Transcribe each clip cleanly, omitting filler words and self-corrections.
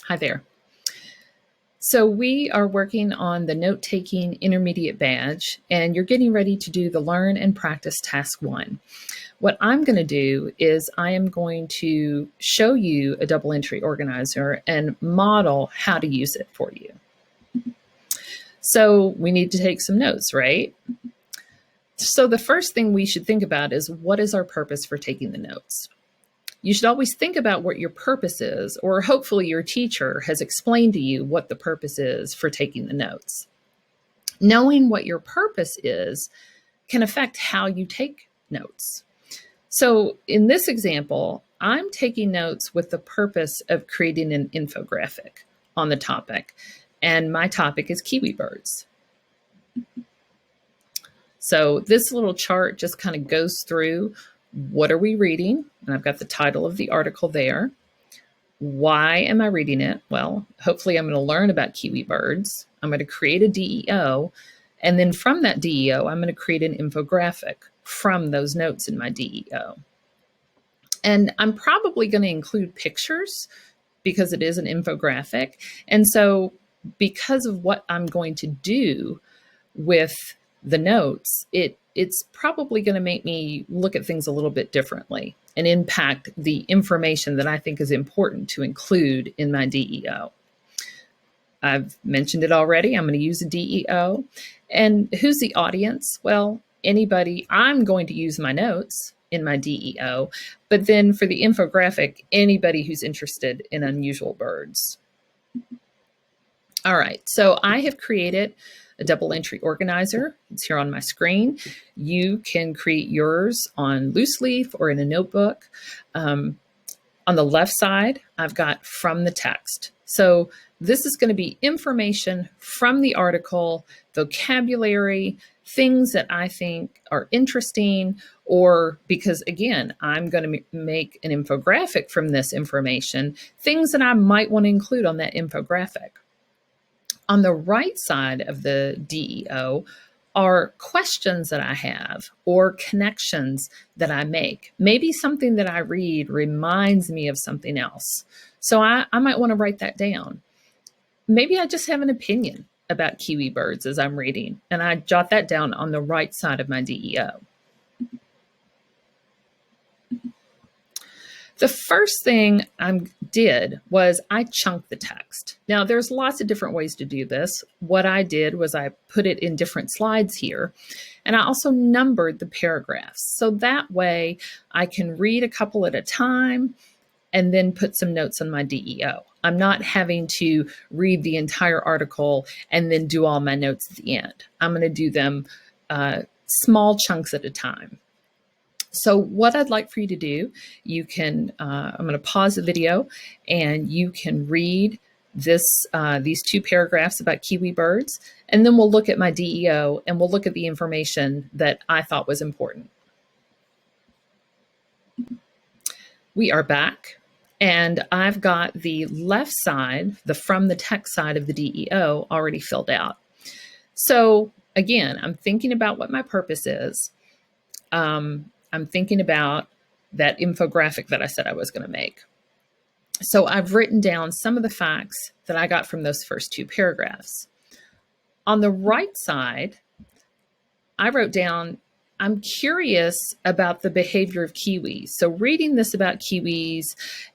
Hi there. So we are working on the note-taking intermediate badge, and you're getting ready to do the learn and practice task 1. What I'm going to do is I am going to show you a double entry organizer and model how to use it for you. So we need to take some notes, right? So the first thing we should think about is, what is our purpose for taking the notes? You should always think about what your purpose is, or hopefully your teacher has explained to you what the purpose is for taking the notes. Knowing what your purpose is can affect how you take notes. So in this example, I'm taking notes with the purpose of creating an infographic on the topic, and my topic is kiwi birds. So this little chart just kind of goes through, what are we reading? And I've got the title of the article there. Why am I reading it? Well, hopefully I'm going to learn about kiwi birds. I'm going to create a DEO. And then from that DEO, I'm going to create an infographic from those notes in my DEO. And I'm probably going to include pictures because it is an infographic. And so because of what I'm going to do with the notes, it's probably going to make me look at things a little bit differently and impact the information that I think is important to include in my DEO. I've mentioned it already. I'm going to use a DEO. And who's the audience? Well, anybody. I'm going to use my notes in my DEO, but then for the infographic, anybody who's interested in unusual birds. All right, so I have created a double entry organizer. It's here on my screen. You can create yours on loose leaf or in a notebook. On the left side, I've got from the text. So this is going to be information from the article, vocabulary, things that I think are interesting, or because, again, I'm going to make an infographic from this information, things that I might want to include on that infographic. On the right side of the DEO are questions that I have or connections that I make. Maybe something that I read reminds me of something else. So I might want to write that down. Maybe I just have an opinion about kiwi birds as I'm reading, and I jot that down on the right side of my DEO. The first thing I did was I chunked the text. Now, there's lots of different ways to do this. What I did was I put it in different slides here, and I also numbered the paragraphs. So that way I can read a couple at a time and then put some notes on my DEO. I'm not having to read the entire article and then do all my notes at the end. I'm going to do them small chunks at a time. So what I'd like for you to do, you can, I'm going to pause the video and you can read these 2 paragraphs about kiwi birds, and then we'll look at my DEO and we'll look at the information that I thought was important. We are back, and I've got the left side, the from the text side of the DEO already filled out. So again, I'm thinking about what my purpose is. I'm thinking about that infographic that I said I was going to make. So I've written down some of the facts that I got from those first 2 paragraphs. On the right side, I wrote down, I'm curious about the behavior of kiwis. So reading this about kiwis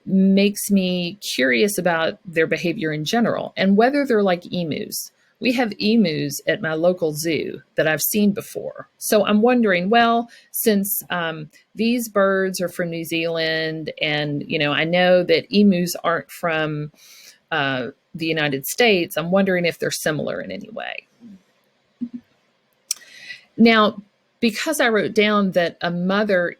makes me curious about their behavior in general and whether they're like emus. We have emus at my local zoo that I've seen before. So I'm wondering, well, since these birds are from New Zealand, and I know that emus aren't from the United States, I'm wondering if they're similar in any way. Now, because I wrote down that a mother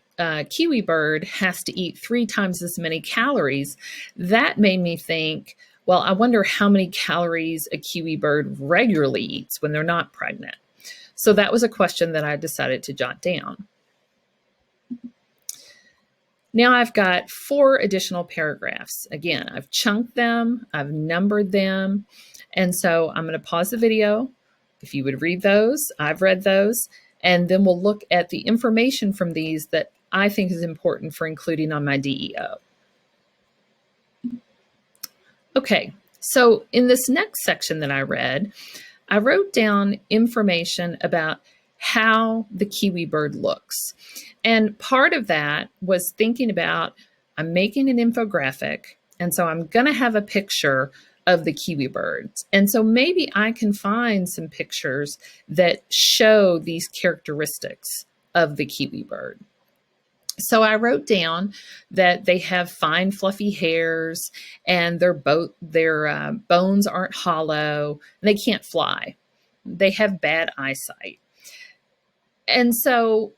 kiwi bird has to eat 3 times as many calories, that made me think, well, I wonder how many calories a kiwi bird regularly eats when they're not pregnant. So that was a question that I decided to jot down. Now I've got 4 additional paragraphs. Again, I've chunked them, I've numbered them, and so I'm going to pause the video. If you would read those, I've read those, and then we'll look at the information from these that I think is important for including on my DEO. Okay, so in this next section that I read, I wrote down information about how the kiwi bird looks. And part of that was thinking about I'm making an infographic, and so I'm going to have a picture of the kiwi birds. And so maybe I can find some pictures that show these characteristics of the kiwi bird. So I wrote down that they have fine, fluffy hairs, and their bones aren't hollow. And they can't fly. They have bad eyesight, and so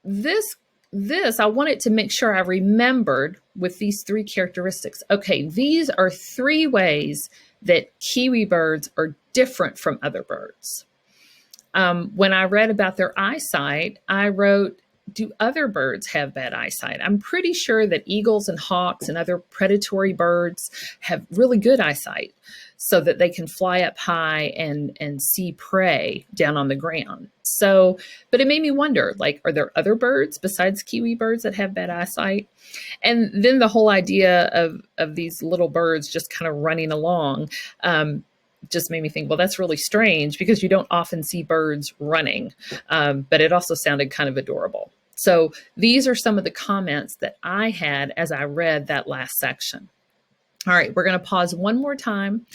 this this I wanted to make sure I remembered with these three characteristics. Okay, these are three ways that kiwi birds are different from other birds. When I read about their eyesight, I wrote, do other birds have bad eyesight? I'm pretty sure that eagles and hawks and other predatory birds have really good eyesight so that they can fly up high and see prey down on the ground. So, but it made me wonder, like, are there other birds besides kiwi birds that have bad eyesight? And then the whole idea of these little birds just kind of running along just made me think, well, that's really strange because you don't often see birds running, but it also sounded kind of adorable. So these are some of the comments that I had as I read that last section. All right, we're going to pause one more time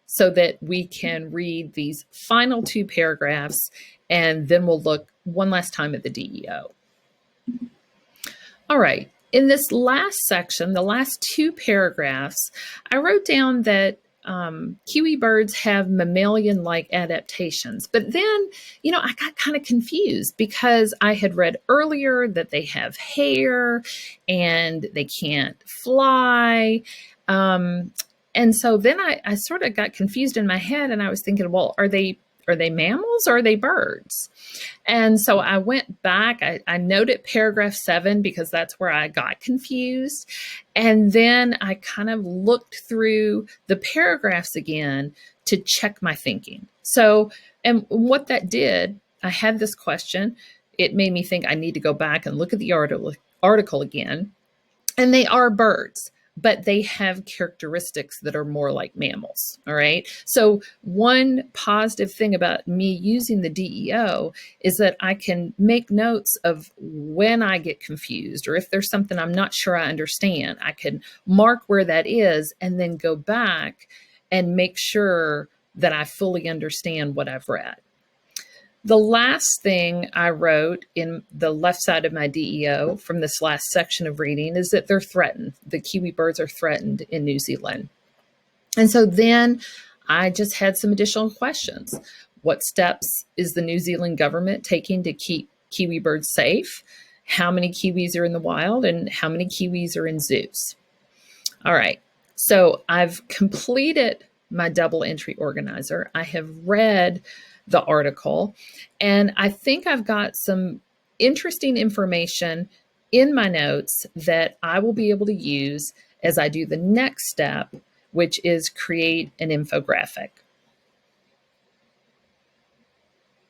so that we can read these final two paragraphs, and then we'll look one last time at the DEO. All right, in this last section, the last two paragraphs, I wrote down that kiwi birds have mammalian-like adaptations. But then, I got kind of confused because I had read earlier that they have hair and they can't fly. And so then I sort of got confused in my head, and I was thinking, well, are they mammals or are they birds? And so I went back, I noted paragraph 7 because that's where I got confused. And then I kind of looked through the paragraphs again to check my thinking. So, and what that did, I had this question. It made me think I need to go back and look at the article again. And they are birds, but they have characteristics that are more like mammals. All right. So one positive thing about me using the DEO is that I can make notes of when I get confused, or if there's something I'm not sure I understand, I can mark where that is and then go back and make sure that I fully understand what I've read. The last thing I wrote in the left side of my DEO from this last section of reading is that they're threatened. The kiwi birds are threatened in New Zealand. And so then I just had some additional questions. What steps is the New Zealand government taking to keep kiwi birds safe? How many kiwis are in the wild and how many kiwis are in zoos? All right, so I've completed my double entry organizer. I have read the article, and I think I've got some interesting information in my notes that I will be able to use as I do the next step, which is create an infographic.